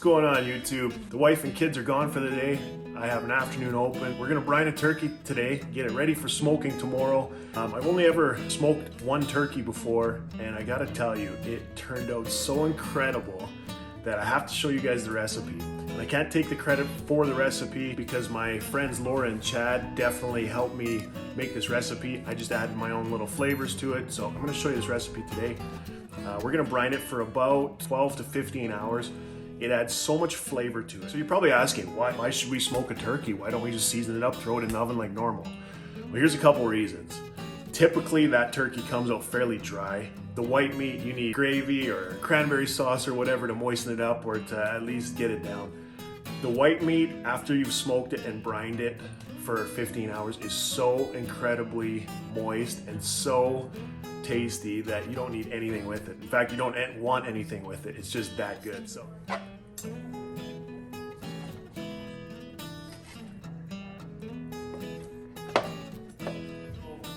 What's going on, YouTube? The wife and kids are gone for the day. I have an afternoon open. We're gonna brine a turkey today, get it ready for smoking tomorrow. I've only ever smoked one turkey before, and I gotta tell you, it turned out so incredible that I have to show you guys the recipe. And I can't take the credit for the recipe because my friends Laura and Chad definitely helped me make this recipe. I just added my own little flavors to it. So I'm gonna show you this recipe today. We're gonna brine it for about 12 to 15 hours. It adds so much flavor to it. So you're probably asking, why should we smoke a turkey? Why don't we just season it up, throw it in the oven like normal? Well, here's a couple reasons. Typically, that turkey comes out fairly dry. The white meat, you need gravy or cranberry sauce or whatever to moisten it up or to at least get it down. The white meat, after you've smoked it and brined it for 15 hours, is so incredibly moist and so tasty that you don't need anything with it. In fact, you don't want anything with it. It's just that good. So.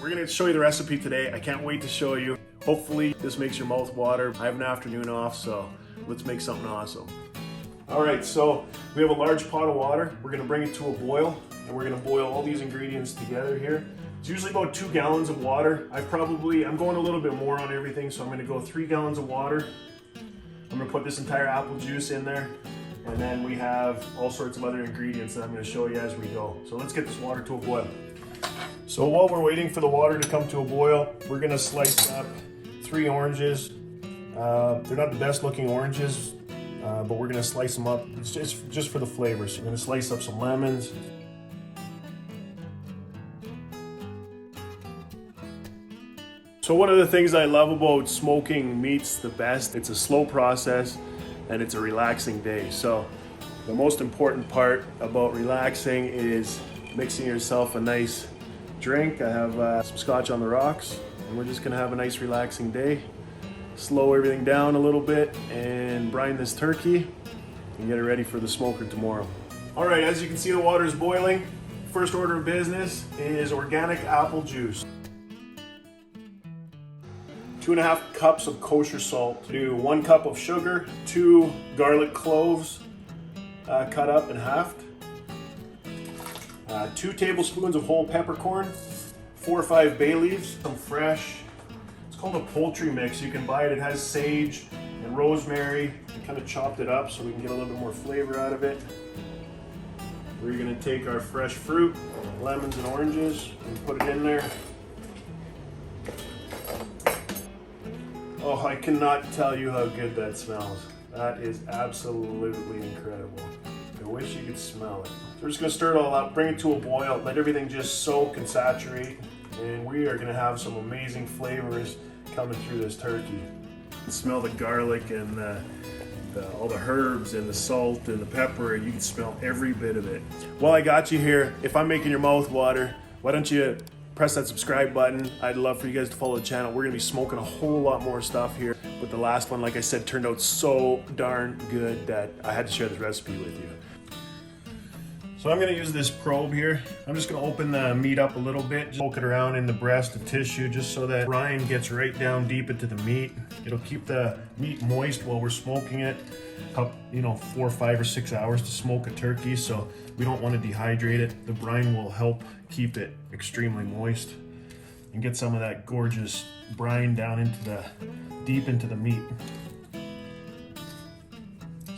We're gonna show you the recipe today. I can't wait to show you. Hopefully this makes your mouth water. I have an afternoon off, so let's make something awesome. All right, so we have a large pot of water. We're gonna bring it to a boil, and we're gonna boil all these ingredients together here. It's usually about 2 gallons of water. I'm going a little bit more on everything, so I'm gonna go 3 gallons of water. I'm gonna put this entire apple juice in there, and then we have all sorts of other ingredients that I'm gonna show you as we go. So let's get this water to a boil. So while we're waiting for the water to come to a boil, we're gonna slice up 3 oranges. They're not the best looking oranges, but we're gonna slice them up. It's just for the flavor. So we're gonna slice up some lemons. So one of the things I love about smoking meats the best, it's a slow process and it's a relaxing day. So the most important part about relaxing is mixing yourself a nice drink. I have some scotch on the rocks, and we're just gonna have a nice relaxing day. Slow everything down a little bit and brine this turkey and get it ready for the smoker tomorrow. All right, as you can see, the water is boiling. First order of business is organic apple juice. 2.5 cups of kosher salt. Do 1 cup of sugar, 2 garlic cloves cut up and halved, 2 tablespoons of whole peppercorn, 4 or 5 bay leaves, some fresh, it's called a poultry mix. You can buy it. It has sage and rosemary. I kind of chopped it up so we can get a little bit more flavor out of it. We're gonna take our fresh fruit, lemons and oranges, and put it in there. Oh, I cannot tell you how good that smells. That is absolutely incredible. I wish you could smell it. So we're just gonna stir it all up, bring it to a boil, let everything just soak and saturate, and we are gonna have some amazing flavors coming through this turkey. You can smell the garlic and all the herbs and the salt and the pepper, and you can smell every bit of it. While I got you here, if I'm making your mouth water, why don't you press that subscribe button. I'd love for you guys to follow the channel. We're gonna be smoking a whole lot more stuff here. But the last one, like I said, turned out so darn good that I had to share this recipe with you. So I'm gonna use this probe here. I'm just gonna open the meat up a little bit, just poke it around in the breast, the tissue, just so that brine gets right down deep into the meat. It'll keep the meat moist while we're smoking it. 4, 5, or 6 hours to smoke a turkey, so we don't want to dehydrate it. The brine will help keep it extremely moist and get some of that gorgeous brine down deep into the meat.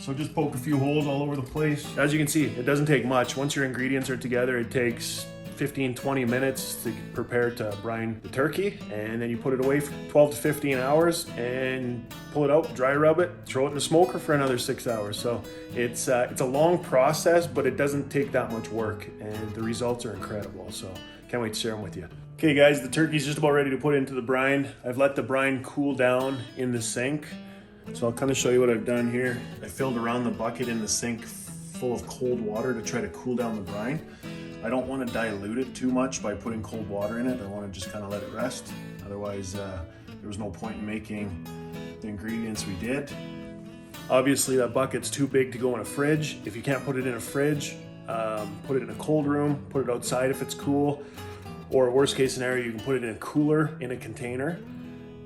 So just poke a few holes all over the place. As you can see, it doesn't take much. Once your ingredients are together, it takes 15-20 minutes to prepare to brine the turkey, and then you put it away for 12 to 15 hours and pull it out, dry rub it, throw it in the smoker for another 6 hours. So it's a long process, but it doesn't take that much work, and the results are incredible. So can't wait to share them with you. Okay guys, the turkey's just about ready to put into the brine. I've let the brine cool down in the sink. So I'll kind of show you what I've done here. I filled around the bucket in the sink full of cold water to try to cool down the brine. I don't want to dilute it too much by putting cold water in it. I want to just kind of let it rest. Otherwise, there was no point in making the ingredients we did. Obviously, that bucket's too big to go in a fridge. If you can't put it in a fridge, put it in a cold room, put it outside if it's cool, or worst case scenario, you can put it in a cooler in a container.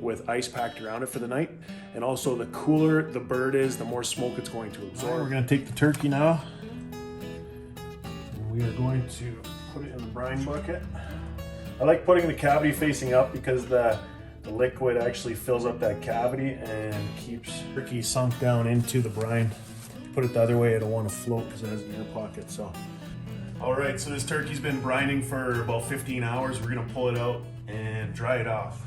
with ice packed around it for the night. And also the cooler the bird is, the more smoke it's going to absorb. We're gonna take the turkey now. And we are going to put it in the brine bucket. I like putting the cavity facing up because the liquid actually fills up that cavity and keeps turkey sunk down into the brine. Put it the other way, it'll want to float because it has an air pocket. So, all right, so this turkey's been brining for about 15 hours. We're gonna pull it out and dry it off.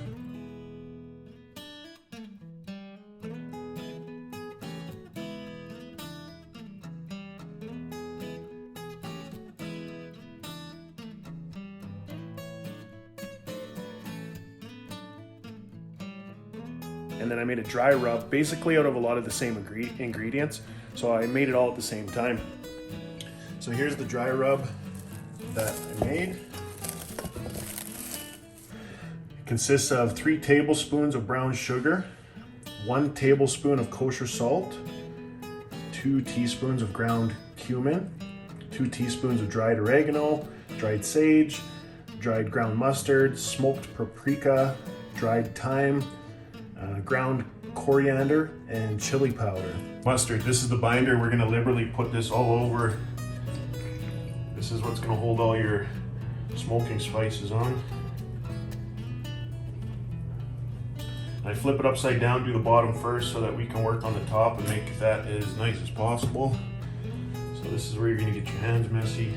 And then I made a dry rub, basically out of a lot of the same ingredients. So I made it all at the same time. So here's the dry rub that I made. It consists of 3 tablespoons of brown sugar, 1 tablespoon of kosher salt, 2 teaspoons of ground cumin, 2 teaspoons of dried oregano, dried sage, dried ground mustard, smoked paprika, dried thyme, ground coriander, and chili powder. Mustard, this is the binder. We're gonna liberally put this all over. This is what's gonna hold all your smoking spices on. I flip it upside down, do the bottom first so that we can work on the top and make that as nice as possible. So this is where you're gonna get your hands messy.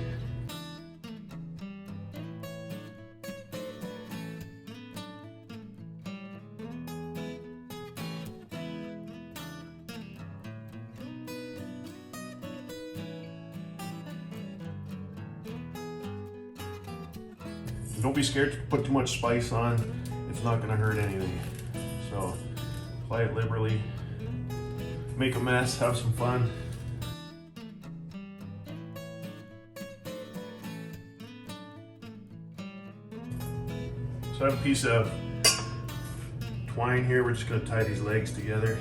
Don't be scared to put too much spice on. It's not gonna hurt anything. So apply it liberally, make a mess, have some fun. So I have a piece of twine here. We're just gonna tie these legs together.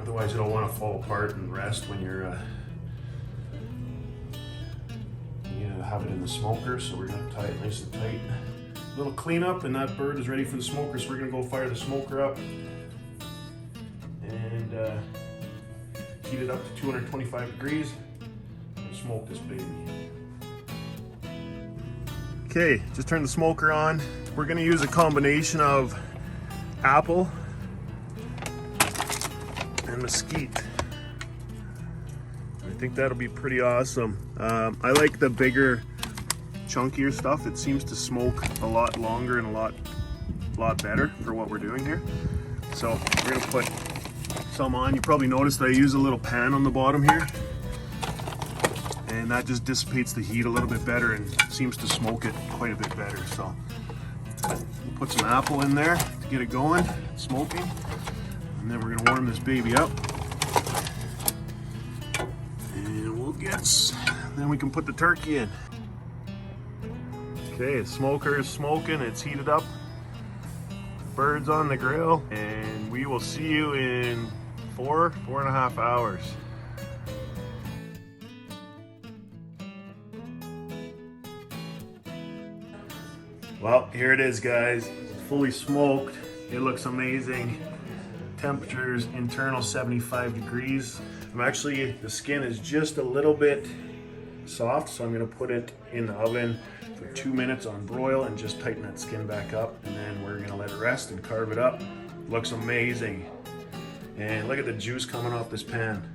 Otherwise it'll wanna fall apart and rest when you're have it in the smoker, so we're gonna tie it nice and tight. A little cleanup and that bird is ready for the smoker, so we're gonna go fire the smoker up and heat it up to 225 degrees and smoke this baby. Okay, just turn the smoker on. We're gonna use a combination of apple and mesquite. I think that'll be pretty awesome. I like the bigger, chunkier stuff. It seems to smoke a lot longer and a lot better for what we're doing here. So we're gonna put some on. You probably noticed that I use a little pan on the bottom here, and that just dissipates the heat a little bit better and seems to smoke it quite a bit better. So we'll put some apple in there to get it going, smoking, and then we're gonna warm this baby up. Then we can put the turkey in. Okay, the smoker is smoking, it's heated up. Bird's on the grill, and we will see you in 4.5 hours. Well, here it is, guys. Fully smoked. It looks amazing. Temperatures internal 75 degrees. The skin is just a little bit soft, so I'm gonna put it in the oven for 2 minutes on broil and just tighten that skin back up, and then we're gonna let it rest and carve it up. Looks amazing. And look at the juice coming off this pan.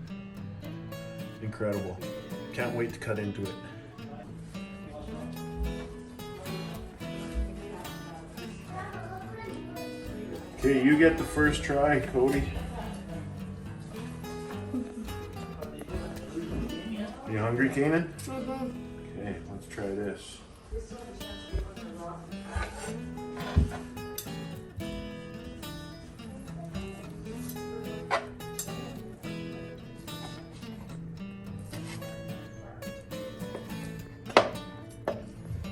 Incredible. Can't wait to cut into it. Okay, you get the first try, Cody. You hungry, Kanan? Mm-hmm. Okay, let's try this.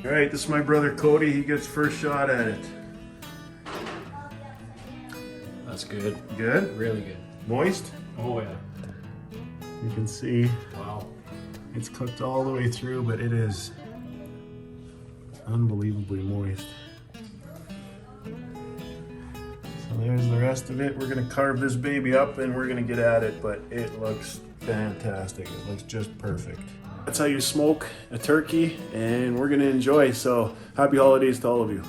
All right, this is my brother Cody. He gets first shot at it. That's good. Good? Really good. Moist? Oh yeah. You can see. Wow. It's cooked all the way through, but it is unbelievably moist. there's the rest of it. We're gonna carve this baby up and we're gonna get at it, but it looks fantastic. It looks just perfect. That's how you smoke a turkey, and we're gonna enjoy. So happy holidays to all of you.